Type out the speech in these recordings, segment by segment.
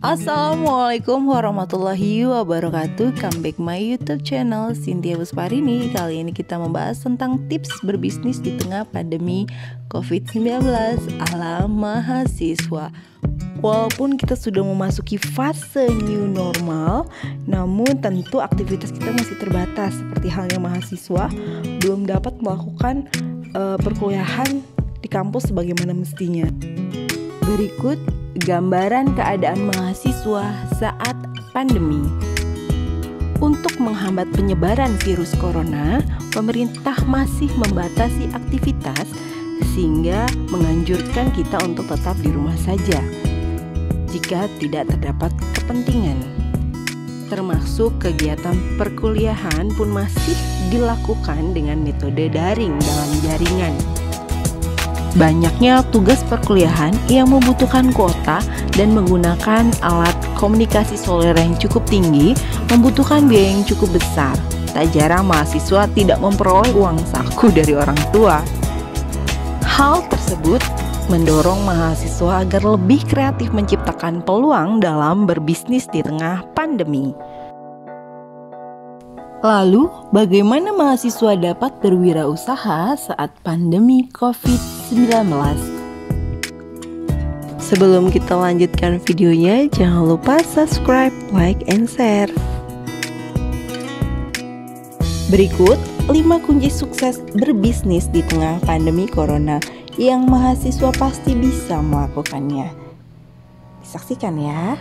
Assalamualaikum warahmatullahi wabarakatuh. Come back my YouTube channel Cynthia Busparini. Kali ini kita membahas tentang tips berbisnis di tengah pandemi COVID-19 ala mahasiswa. Walaupun kita sudah memasuki fase new normal, namun tentu aktivitas kita masih terbatas. Seperti halnya mahasiswa belum dapat melakukan perkuliahan di kampus sebagaimana mestinya. Berikut gambaran keadaan mahasiswa saat pandemi. Untuk menghambat penyebaran virus corona, pemerintah masih membatasi aktivitas sehingga menganjurkan kita untuk tetap di rumah saja jika tidak terdapat kepentingan. Termasuk kegiatan perkuliahan pun masih dilakukan dengan metode daring dalam jaringan. Banyaknya tugas perkuliahan yang membutuhkan kuota dan menggunakan alat komunikasi seluler yang cukup tinggi membutuhkan biaya yang cukup besar. Tak jarang mahasiswa tidak memperoleh uang saku dari orang tua. Hal tersebut mendorong mahasiswa agar lebih kreatif menciptakan peluang dalam berbisnis di tengah pandemi. Lalu, bagaimana mahasiswa dapat berwirausaha saat pandemi COVID-19? Sebelum kita lanjutkan videonya, jangan lupa subscribe, like, and share. Berikut 5 kunci sukses berbisnis di tengah pandemi corona yang mahasiswa pasti bisa melakukannya. Disaksikan ya.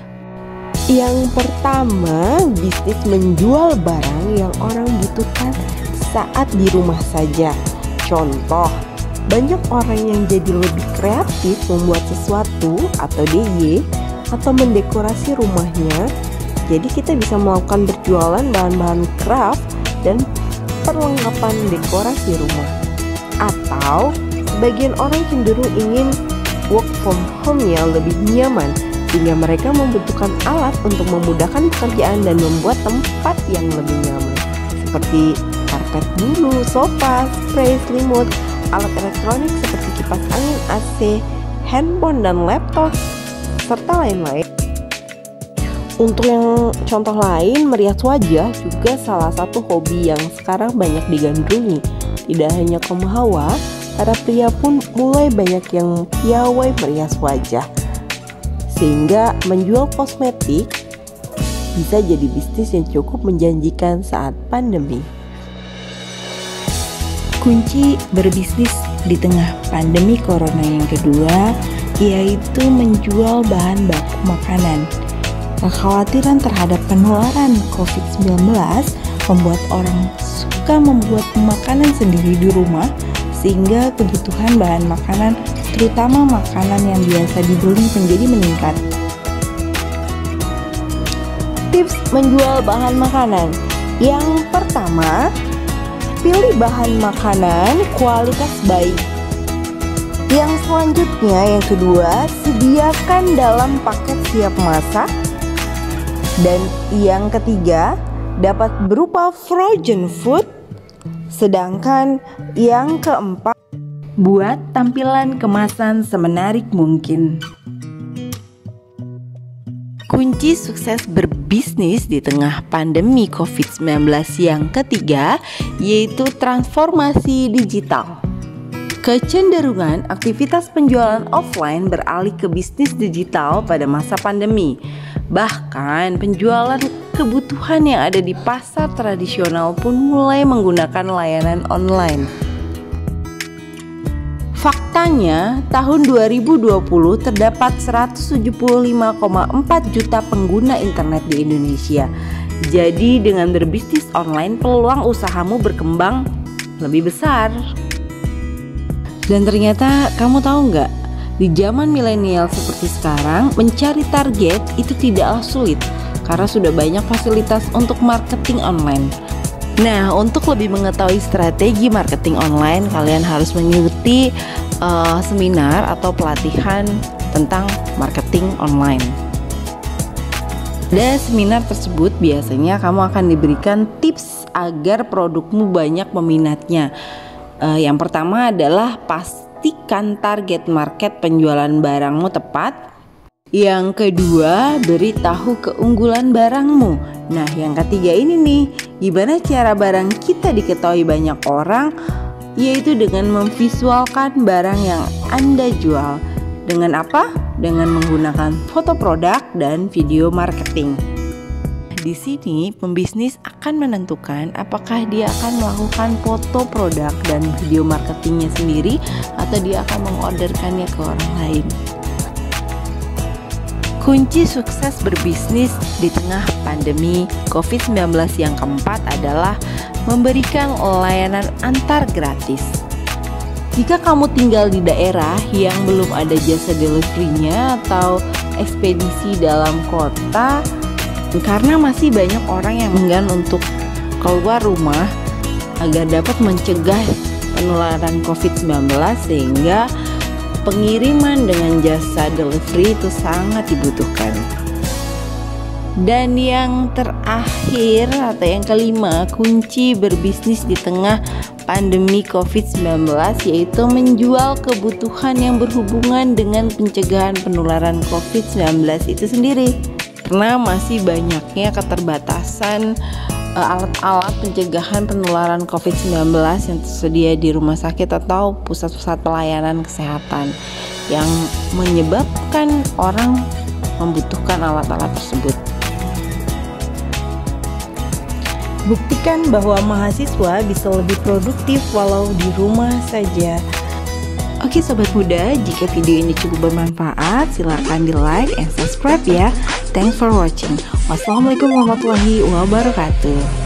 Yang pertama, bisnis menjual barang yang orang butuhkan saat di rumah saja. Contoh, banyak orang yang jadi lebih kreatif membuat sesuatu atau DIY atau mendekorasi rumahnya. Jadi kita bisa melakukan berjualan bahan-bahan craft dan perlengkapan dekorasi rumah. Atau sebagian orang cenderung ingin work from home yang lebih nyaman, sehingga mereka membutuhkan alat untuk memudahkan pekerjaan dan membuat tempat yang lebih nyaman, seperti karpet bulu, sofa, spray, selimut, alat elektronik seperti kipas angin, AC, handphone dan laptop, serta lain-lain. Untuk yang contoh lain, merias wajah juga salah satu hobi yang sekarang banyak digandrungi. Tidak hanya kaum hawa, para pria pun mulai banyak yang piawai merias wajah. Sehingga menjual kosmetik bisa jadi bisnis yang cukup menjanjikan saat pandemi. Kunci berbisnis di tengah pandemi corona yang kedua yaitu menjual bahan baku makanan. Kekhawatiran terhadap penularan COVID-19 membuat orang suka membuat makanan sendiri di rumah, sehingga kebutuhan bahan makanan, terutama makanan yang biasa dibeli, menjadi meningkat. Tips menjual bahan makanan. Yang pertama, pilih bahan makanan kualitas baik. Yang selanjutnya, yang kedua, sediakan dalam paket siap masak. Dan yang ketiga, dapat berupa frozen food. Sedangkan yang keempat, buat tampilan kemasan semenarik mungkin. Kunci sukses berbisnis di tengah pandemi COVID-19 yang ketiga yaitu transformasi digital. Kecenderungan aktivitas penjualan offline beralih ke bisnis digital pada masa pandemi. Bahkan penjualan kebutuhan yang ada di pasar tradisional pun mulai menggunakan layanan online. Faktanya, tahun 2020 terdapat 175,4 juta pengguna internet di Indonesia. Jadi dengan berbisnis online, peluang usahamu berkembang lebih besar. Dan ternyata kamu tahu nggak? Di zaman milenial seperti sekarang, mencari target itu tidaklah sulit karena sudah banyak fasilitas untuk marketing online. Nah, untuk lebih mengetahui strategi marketing online, kalian harus mengikuti seminar atau pelatihan tentang marketing online. Pada seminar tersebut biasanya kamu akan diberikan tips agar produkmu banyak peminatnya. Yang pertama adalah pastikan target market penjualan barangmu tepat. Yang kedua, beritahu keunggulan barangmu. Nah, yang ketiga ini nih, gimana cara barang kita diketahui banyak orang? Yaitu dengan memvisualkan barang yang Anda jual. Dengan apa? Dengan menggunakan foto produk dan video marketing. Di sini, pembisnis akan menentukan apakah dia akan melakukan foto produk dan video marketingnya sendiri atau dia akan mengorderkannya ke orang lain. Kunci sukses berbisnis di tengah pandemi COVID-19 yang keempat adalah memberikan layanan antar gratis. Jika kamu tinggal di daerah yang belum ada jasa delivery-nya atau ekspedisi dalam kota, karena masih banyak orang yang enggan untuk keluar rumah agar dapat mencegah penularan COVID-19, sehingga pengiriman dengan jasa delivery itu sangat dibutuhkan. Dan yang terakhir atau yang kelima, kunci berbisnis di tengah pandemi COVID-19 yaitu menjual kebutuhan yang berhubungan dengan pencegahan penularan COVID-19 itu sendiri. Karena masih banyaknya keterbatasan alat-alat pencegahan penularan COVID-19 yang tersedia di rumah sakit atau pusat-pusat pelayanan kesehatan, yang menyebabkan orang membutuhkan alat-alat tersebut. Buktikan bahwa mahasiswa bisa lebih produktif walau di rumah saja. Oke sobat muda, jika video ini cukup bermanfaat, silakan di like and subscribe ya. Thanks for watching. Wassalamualaikum warahmatullahi wabarakatuh.